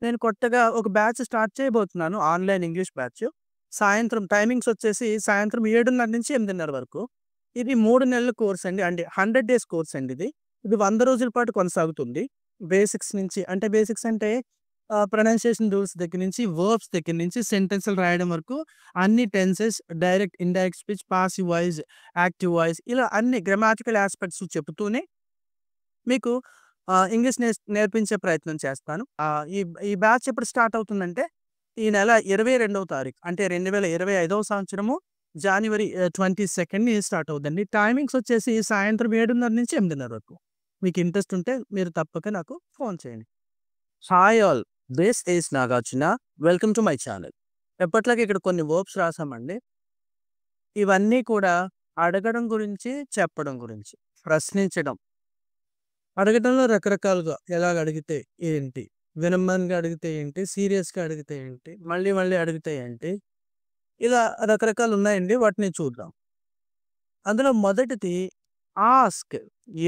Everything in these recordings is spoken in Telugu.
నేను కొత్తగా ఒక బ్యాచ్ స్టార్ట్ చేయబోతున్నాను. Online English batch. సాయంత్రం టైమింగ్స్ వచ్చేసి సాయంత్రం 7:30 నుంచి 8:30 వరకు. ఇది 3 నెలల కోర్స్ అండి. అంటే 100 డేస్ కోర్స్ అండి ఇది. ఇది 100 రోజుల పాటు కొనసాగుతుంది. బేసిక్స్ నుంచి అంటే బేసిక్స్ అంటే ప్రొనౌన్సియేషన్ రూల్స్ దగ్గర నుంచి, వర్బ్స్ దగ్గర నుంచి, సెంటెన్స్‌లు రాయడం వరకు అన్ని tenses, direct, indirect speech, passive voice, active voice ఇలా అన్ని గ్రామాటికల్ యాస్పెక్ట్స్ చెప్తూనే మీకు ఇంగ్లీష్ నేర్పించే ప్రయత్నం చేస్తాను. ఈ ఈ బ్యాచ్ ఎప్పుడు స్టార్ట్ అవుతుందంటే, ఈ నెల 22వ తారీఖు అంటే 2025వ సంవత్సరము జాన్యువరి 22ని స్టార్ట్ అవుద్దండి. టైమింగ్స్ వచ్చేసి సాయంత్రం 7:30 నుంచి 8:30 వరకు. మీకు ఇంట్రెస్ట్ ఉంటే మీరు తప్పక నాకు ఫోన్ చేయండి. Hi all. This is Nagarjuna. Welcome to my channel. ఎప్పట్లాగే ఇక్కడ కొన్ని వర్బ్స్ రాసామండి. ఇవన్నీ కూడా అడగడం గురించి, చెప్పడం గురించి. ప్రశ్నించడం. అడగటంలో రకరకాలుగా ఎలాగ అడిగితే ఏంటి? వినమ్రంగా అడిగితే ఏంటి? సీరియస్‌గా అడిగితే ఏంటి? మళ్ళీ మళ్ళీ అడిగితే ఏంటి? ఇలా రకరకాలున్నాయండి. వాటిని చూద్దాం. అందులో మొదటిది ask.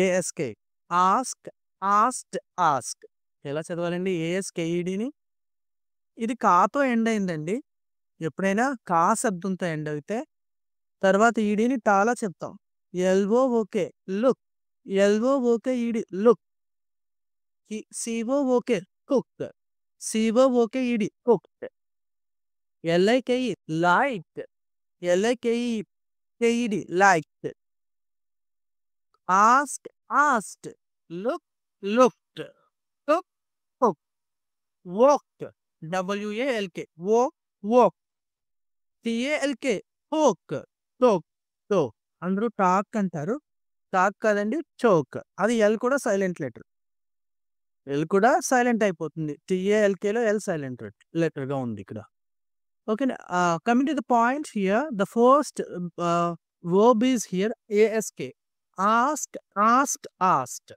ASK. Ask, asked, ask. ఎలా చదవాలండి? ఏఎస్‌కేఈడీని. ఇది కాతో ఎండ్ అయిందండి. ఎప్పుడైనా కా శబ్దంతో ఎండ్ అయితే తర్వాత ఈడీని టాలా చెప్తాం. L O O K look. L O O K E D look. C O O K cook. C O O K E D cooked. L I K E liked. L I K E K E D liked. Ask asked. Look looked. Cook cooked. Walked. W A L K walk walk. T A L K talk talk talk. అందరూ టాక్ అంటారు. టాక్ కాదండి చోక్. అది ఎల్ కూడా సైలెంట్ లెటర్. ఎల్ కూడా సైలెంట్ అయిపోతుంది. టీఏఎల్‌కేలో ఎల్ సైలెంట్ లెటర్‌గా ఉంది ఇక్కడ. ఓకేనా. Coming to the point here the first verb is here A S K. Ask asked asked.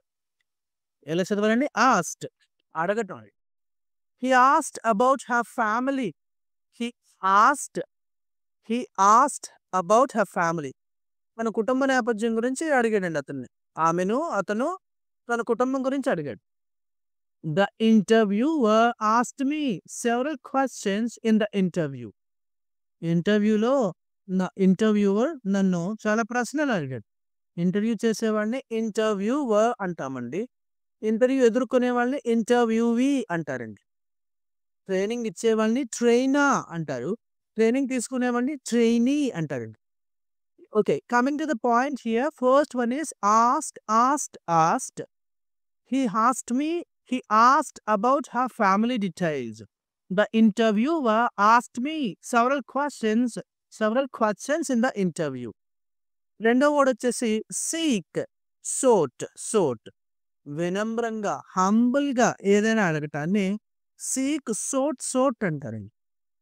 ఎలా చదవాలండి? ఆస్క్డ్ అడగటం. హి asked about her family. He asked he asked about her family. తన కుటుంబ నేపథ్యం గురించి అడిగాడండి అతన్ని. అతను తన కుటుంబం గురించి అడిగాడు. The interviewer asked me several questions in the interview. ఇంటర్వ్యూలో ఇంటర్వ్యూవర్ నన్ను చాలా ప్రశ్నలు అడిగాడు. ఇంటర్వ్యూ చేసేవాడిని ఇంటర్వ్యూవర్ అంటామండి. ఇంటర్వ్యూ ఎదుర్కొనే వాళ్ళని ఇంటర్వ్యూవీ అంటారండి. ట్రైనింగ్ ఇచ్చేవాళ్ళని ట్రైనా అంటారు. ట్రైనింగ్ తీసుకునేవాడిని ట్రైనీ అంటారండి. Okay. Coming to the point here first one is asked. He asked me, he asked about her family details. The interviewer asked me several questions in the interview. రెండో వర్డ్ వచ్చేసి సీక్. సోట్. వినమ్రంగా, హంబుల్‌గా ఏదైనా అడగటాన్ని సీక్, సోట్ అంటారండి.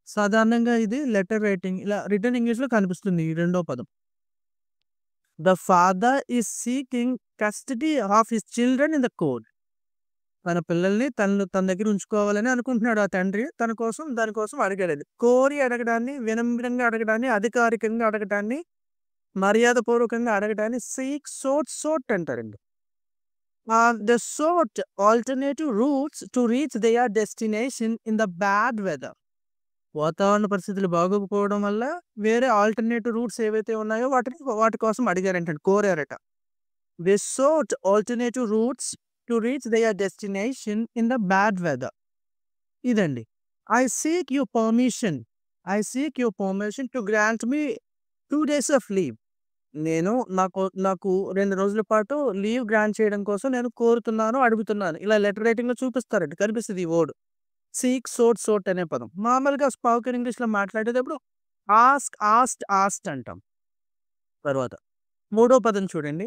సాధారణంగా ఇది లెటర్ రైటింగ్ ఇలా రిటన్ ఇంగ్లీష్‌లో కనిపిస్తుంది ఈ రెండో పదం. The father is seeking custody of his children in the court. తన పిల్లల్ని తన దగ్గర ఉంచుకోవాలని అనుకుంటున్నాడు ఆ తండ్రి. దానికోసం అడిగాడది. కోరి అడగడాన్ని, వినమ్రంగా అడగడాన్ని, అధికారికంగా అడగడాన్ని, మర్యాదపూర్వకంగా అడగడాన్ని సీక్, సోట్ అంటారండి. They sought alternative routes to reach their destination in the bad weather. వాతావరణ పరిస్థితులు బాగోకపోవడం వల్ల వేరే ఆల్టర్నేటివ్ రూట్స్ ఏవైతే ఉన్నాయో వాటి కోసం అడిగారంటండి. కోరారట. They sought alternative routes to reach their destination in the bad weather. ఇదండి. I seek your permission to grant me 2 days of leave. నాకు 2 రోజుల పాటు లీవ్ గ్రాంట్ చేయడం కోసం నేను కోరుతున్నాను, అడుగుతున్నాను. ఇలా లెటర్ రైటింగ్‌లో చూపిస్తారండి. కనిపిస్తది ఈ వర్డ్. సీక్, సోట్ అనే పదం. మామూలుగా స్పోకెన్ ఇంగ్లీష్‌లో మాట్లాడేటప్పుడు ఆస్క్డ్ అంటాం. తర్వాత మూడో పదం చూడండి.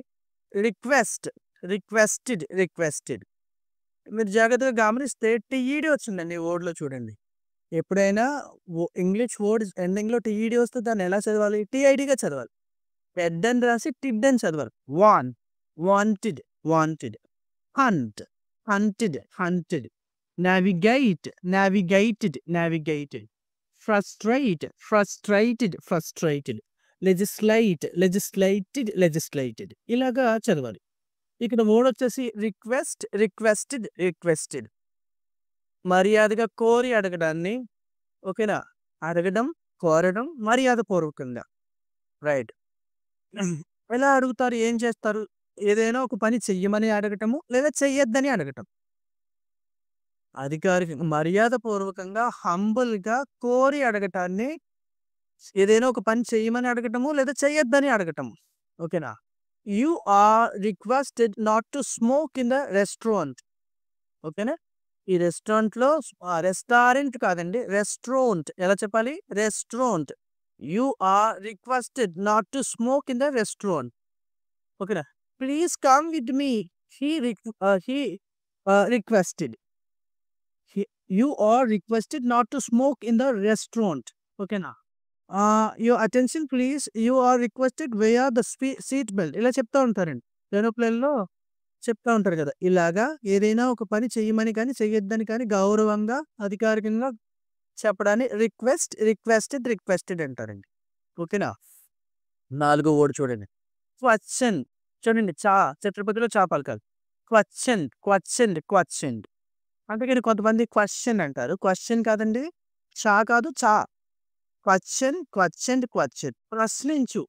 రిక్వెస్టెడ్. మీరు జాగ్రత్తగా గమనిస్తే టీఈడీ వచ్చిందండి ఈ వర్డ్‌లో చూడండి. ఎప్పుడైనా ఇంగ్లీష్ వర్డ్ ఎండింగ్‌లో టీఈడీ వస్తే దాన్ని ఎలా చదవాలి? టీఐడీగా చదవాలి. టెడ్ అని రాసి టిడ్ అని చదవాలి. Wanted. Haunted. navigated. frustrated. legislated. ఇలాగా చదవాలి. ఇక్కడ వర్డ్ వచ్చేసి రిక్వెస్టెడ్. మర్యాదగా కోరి అడగడాన్ని ఓకేనా? అడగడం, కోరడం మర్యాదపూర్వకంగా. రైట్. ఎలా అడుగుతారు? ఏం చేస్తారు? ఏదైనా ఒక పని చెయ్యమని అడగటము, లేదా చెయ్యొద్దని అడగటం. అధికారికంగా మర్యాదపూర్వకంగా, హంబుల్‌గా కోరి అడగటాన్ని ఏదైనా ఒక పని చెయ్యమని అడగటము, లేదా చెయ్యొద్దని అడగటము. ఓకేనా? You are requested not to smoke in the restaurant. ఓకేనా? ఈ రెస్టారెంట్ కాదండి. రెస్టారెంట్ ఎలా చెప్పాలి? Restaurant. You are requested not to smoke in the restaurant. ఓకేనా? Please come with me. He requested. You are requested not to smoke in the restaurant. ఓకేనా? Your attention please. You are requested wear the seat belt. ఇలా చెప్తా ఉంటారండి. ఏరోప్లేన్‌లో చెప్తా ఉంటారు కదా! ఇలాగా ఏదైనా ఒక పని చెయ్యమని కానీ, చెయ్యొద్దని కానీ గౌరవంగా, అధికారికంగా చెప్పడాన్ని రిక్వెస్టెడ్ అంటారండి. ఓకేనా? నాలుగో వర్డ్ చూడండి. క్వెషన్. చూడండి ఛత్రపతిలో చా పలకాలి. క్వెషన్డ్. అందుకని కొంతమంది క్వెషన్ అంటారు. క్వెషన్ కాదండి. చా కాదు చా. క్వెషన్. ప్రశ్నించు.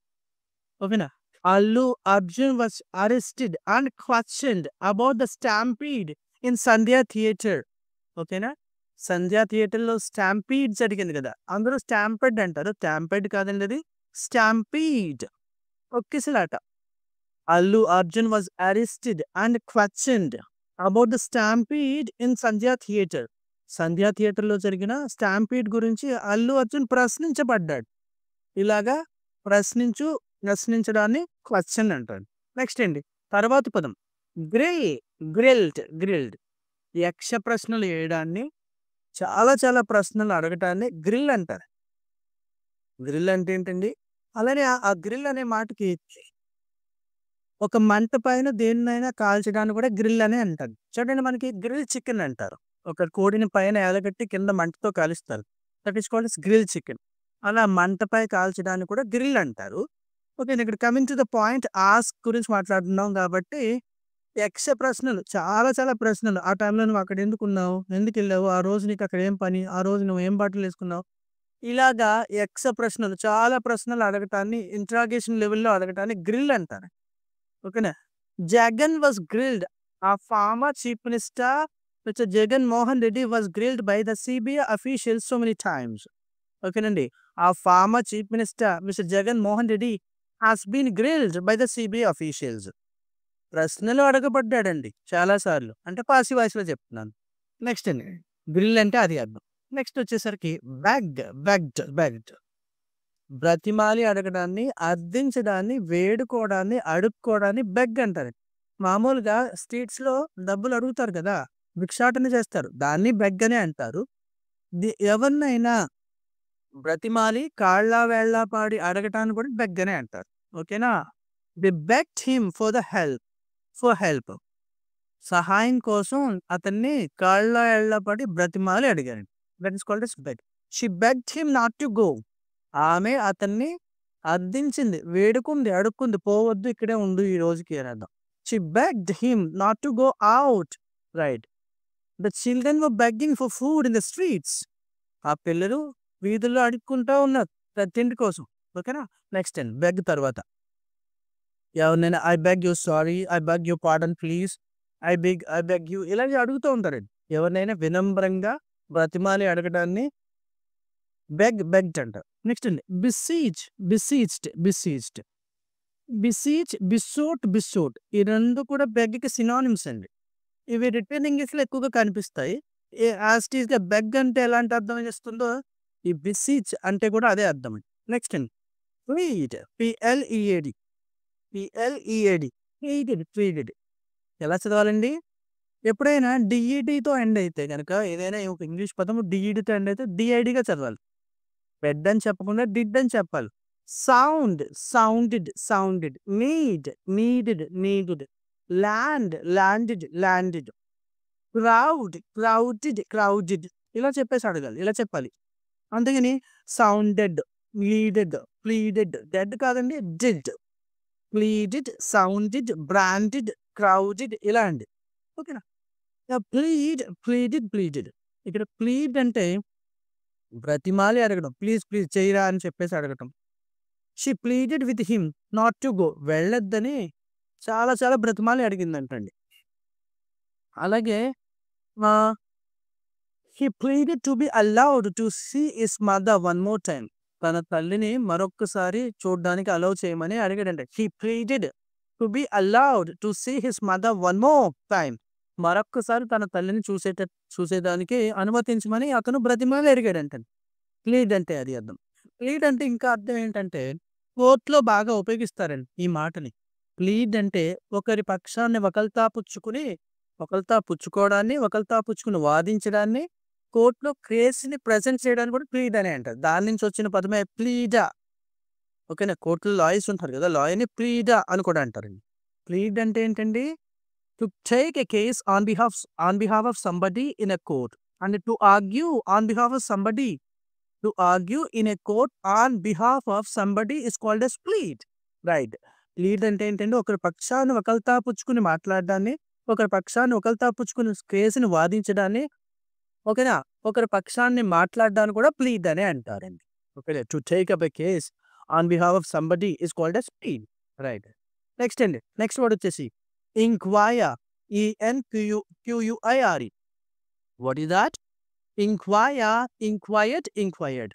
ఓకేనా? Allu Arjun was arrested and questioned about the stampede in Sandhya Theatre. ఓకేనా? సంధ్య థియేటర్‌లో స్టాంపీడ్ జరిగింది కదా! అందరూ స్టాంపెడ్ అంటారు. స్టాంపెడ్ కాదండి అది. స్టాంపీడ్. తొక్కిసలాట. Allu Arjun was arrested and questioned about the stampede in Sandhya theatre. Sandhya థియేటర్‌లో జరిగిన స్టాంపీడ్ గురించి అల్లు అర్జున్ ప్రశ్నించబడ్డాడు. ఇలాగా ప్రశ్నించడాన్ని క్వెషన్ అంటారు. నెక్స్ట్ అండి. తర్వాతి పదం గ్రిల్డ్. యక్ష ప్రశ్నలు వేయడాన్ని, చాలా ప్రశ్నలు అడగటాన్ని గ్రిల్ అంటారు. గ్రిల్ అంటే ఏంటండి? అలానే ఆ గ్రిల్ అనే మాటకి ఒక మంట పైన దేన్నైనా కాల్చడాన్ని కూడా గ్రిల్ అనే అంటారు. చూడండి మనకి గ్రిల్ చికెన్ అంటారు. ఒక కోడిని పైన ఎలగట్టి కింద మంటతో కాలుస్తారు. That is called grill chicken. అలా మంటపై కాల్చడాన్ని కూడా గ్రిల్ అంటారు. ఓకే. ఇక్కడ coming to the point ask గురించి మాట్లాడుతున్నాం కాబట్టి యక్ష ప్రశ్నలు చాలా ప్రశ్నలు. ఆ టైంలో నువ్వు అక్కడ ఎందుకున్నావు? ఎందుకెళ్ళావు? ఆ రోజు నీకు అక్కడ ఏం పని? ఆ రోజు నువ్వు ఏం బట్టలు వేసుకున్నావు? ఇలాగా యక్ష ప్రశ్నలు చాలా ప్రశ్నలు అడగటాన్ని ఇంట్రాగేషన్ లెవెల్‌లో అడగటాన్ని గ్రిల్ అంటారు. ఓకేనా? Jagan was grilled. A former chief minister Mr Jagan Mohan Reddy was grilled by the CBI officials so many times. ఓకేనండి. A former chief minister Mr Jagan Mohan Reddy has been grilled by the CBI officials. ప్రశ్నలు అడగబడ్డాడండి చాలా సార్లు. అంటే పాసివ్ వాయిస్‌లో చెప్తున్నాను. నెక్స్ట్ అండి. గ్రిల్ అంటే అది అర్థం. నెక్స్ట్ వచ్చేసరికి బెగ్డ్. బ్రతిమాలి అడగడాన్ని, అర్థించడాన్ని, వేడుకోవడాన్ని, అడుక్కోవడాన్ని బెగ్ అంటారు. మామూలుగా స్ట్రీట్స్‌లో డబ్బులు అడుగుతారు కదా! భిక్షాటన చేస్తారు. దాన్ని బెగ్ అనే అంటారు. ఎవరినైనా బ్రతిమాలి కాళ్ళ వేళ్ళ పాడి అడగటాన్ని కూడా బెగ్ అనే అంటారు. ఓకేనా? They begged him for help. సహాయం కోసం అతన్ని కాళ్ళ ఏళ్ళ పడి బ్రతిమాలి అడిగారు. That is called yes beg. She begged him not to go. ఆమె అతన్ని అర్థించింది, వేడుకుంది, అడుక్కుంది. పోవద్దు, ఇక్కడే ఉండు ఈ రోజుకి అని అర్థం. She begged him not to go out. Right. The children were begging for food in the streets. ఆ పిల్లలు వీధుల్లో అడుక్కుంటా ఉన్నారు తిండి కోసం. ఓకేనా? నెక్స్ట్ అండి. బెగ్ తర్వాత ఎవరినైనా I beg you sorry, I beg you pardon please, I beg you ఇలాంటివి అడుగుతూ ఉంటారండి. ఎవరినైనా వినమ్రంగా బ్రతిమాలి అడగడాన్ని బెగ్డ్ అంటారు. నెక్స్ట్ అండి. బిస్సూట్ ఈ రెండు కూడా బెగ్‌కి సినానిమ్స్ అండి. ఇవి రిటన్ ఇంగ్లీష్‌లో ఎక్కువగా కనిపిస్తాయి. యాజ్ ఇట్ ఈస్‌గా బెగ్ అంటే ఎలాంటి అర్థం చేస్తుందో ఈ బిసీచ్ అంటే కూడా అదే అర్థం అండి. నెక్స్ట్ అండి. ప్లీడ్. ప్లీడెడ్. ఎలా చదవాలండి? ఎప్పుడైనా డీఈడీతో ఎండ్ అయితే గనక ఏదైనా ఒక ఇంగ్లీష్ పదం డీఈడీతో ఎండ్ అయితే డీఐడీగా చదవాలి. బెడ్ అని చెప్పకుండా డిడ్ అని చెప్పాలి. సౌండెడ్. నీడెడ్. ల్యాండెడ్. క్రౌడెడ్. ఇలా చెప్పేసి అడగాలి. ఇలా చెప్పాలి. అందుకని సౌండెడ్, నీడెడ్, ప్లీడెడ్. డెడ్ కాదండి, did. Pleaded, sounded, branded, crowded ఇలా అండి. ఓకేనా? ప్లీడెడ్. ఇక్కడ ప్లీడ్ అంటే బ్రతిమాలి అడగడం. ప్లీజ్, ప్లీజ్ చెయ్యరా అని చెప్పేసి అడగటం. She pleaded with him not to go. వెళ్ళొద్దని చాలా చాలా బ్రతిమాలి అడిగిందంటండి. అలాగే ah, he pleaded to be allowed to see his mother one more time. తన తల్లిని మరొక్కసారి చూడ్డానికి అలౌ చేయమని అడిగాడంట. He pleaded to be allowed to see his mother one more time. మరొక్కసారి తన తల్లిని చూసేదానికి అనుమతించమని అతను బ్రతిమాలి అడిగాడంటండి. ప్లీడ్ అంటే అది అర్థం. ప్లీడ్ అంటే ఇంకా అర్థం ఏంటంటే, కోర్ట్‌లో బాగా ఉపయోగిస్తారండి ఈ మాటని. ప్లీడ్ అంటే ఒకరి పక్షాన్ని ఒకళ్ళతా పుచ్చుకోవడాన్ని, ఒకళ్ళతా పుచ్చుకొని వాదించడాన్ని, కోర్ట్‌లో కేస్‌ని ప్రెజెంట్ చేయడాన్ని కూడా ప్లీడ్ అనే అంటారు. దాని నుంచి వచ్చిన పదమే ప్లీడా. ఓకేనా. కోర్ట్‌లో లాయర్స్ ఉంటారు కదా! లాయర్‌ని ప్లీడా అని కూడా అంటారండి. ప్లీడ్ అంటే ఏంటండి? To take a case on behalf of somebody in a court and to argue on behalf of somebody. To argue in a court on behalf of somebody is called as plead. Right. Plead అంటే ఏంటంటే ఒకరి పక్షాన్ని ఒకళ్ళతా పుచ్చుకొని మాట్లాడడాన్ని, ఒకరి పక్షాన్ని ఒకళ్ళతా పుచ్చుకొని కేసుని వాదించడాన్ని, ఓకేనా. ఒకరి పక్షాన్ని మాట్లాడడాన్ని కూడా ప్లీడ్ అనే అంటారండి. ఓకేనా. To take up a case on behalf of somebody is called as plead. Right. Next అండి. నెక్స్ట్ వర్డ్ వచ్చేసి inquire. Q U I R E. What is that? Inquired.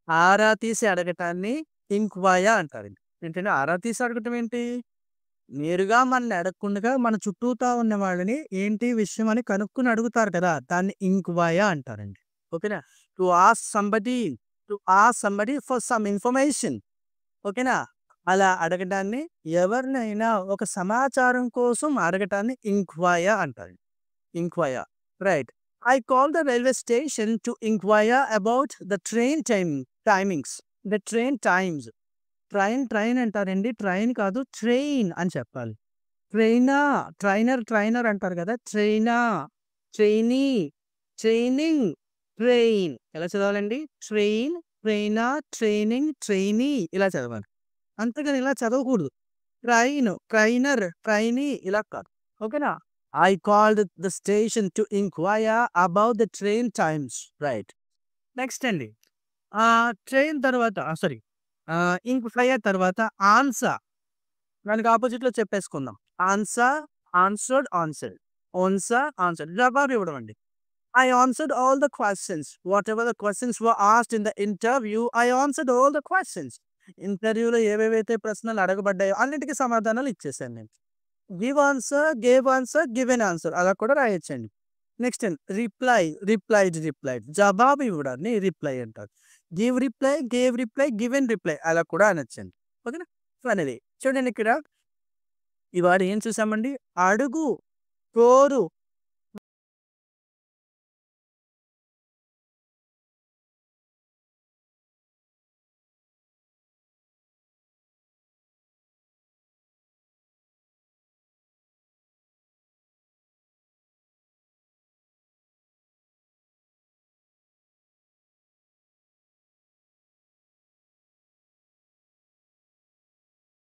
ఆరా తీసి అడగటాన్ని ఇంక్వైర్ అంటారండి. ఏంటంటే ఆరా తీసి అడగటం ఏంటి? నేరుగా మనల్ని అడగకుండగా మన చుట్టూతా ఉన్న వాళ్ళని ఏంటి విషయం అని కనుక్కొని అడుగుతారు కదా! దాన్ని ఇంక్వైర్ అంటారండి. ఓకేనా. To ask somebody for some information. ఓకేనా. అలా అడగడాన్ని, ఎవరినైనా ఒక సమాచారం కోసం అడగటాన్ని ఇంక్వైర్ అంటారు. Enquire. Right. I call the railway station to enquire about the train timings. The train times. Train అంటారండి. ట్రైన్ కాదు, ట్రైన్ అని చెప్పాలి. ట్రైనా, ట్రైనర్ అంటారు కదా! Trainee, training, train. ఎలా చదవాలండి? ట్రైన్, ట్రైనర్, ట్రైనింగ్, ట్రైనీ ఇలా చదవాలి. అంతేగాని ఇలా చదవకూడదు. ట్రైనర్, ట్రైనీ ఇలా కాదు. ఓకేనా. I called the station to enquire about the train times. Right. Next అండి. ట్రైన్ తర్వాత సారీ ఇంక్వైర్ తర్వాత ఆన్సర్. దానికి ఆపోజిట్‌లో చెప్పేసుకుందాం. ఆన్సర్డ్. జవాబు ఇవ్వడం అండి. I answered all the questions. Whatever the questions were asked in the interview, I answered all the questions. ఇంటర్వ్యూలో ఏవేవైతే ప్రశ్నలు అడగబడ్డాయో అన్నిటికి సమాధానాలు ఇచ్చేసాను నేను. గేవ్ ఆన్సర్, గివెన్ ఆన్సర్ అలా కూడా రాయొచ్చండి. Next replied. జవాబు ఇవ్వడాన్ని రిప్లై అంటారు. గేవ్ రిప్లై, గివెన్ రిప్లై అలా కూడా అనొచ్చండి. ఓకేనా. ఫైనల్లీ చూడండి ఇక్కడ ఇవాళ ఏం చూసామండి? అడుగు, కోరు,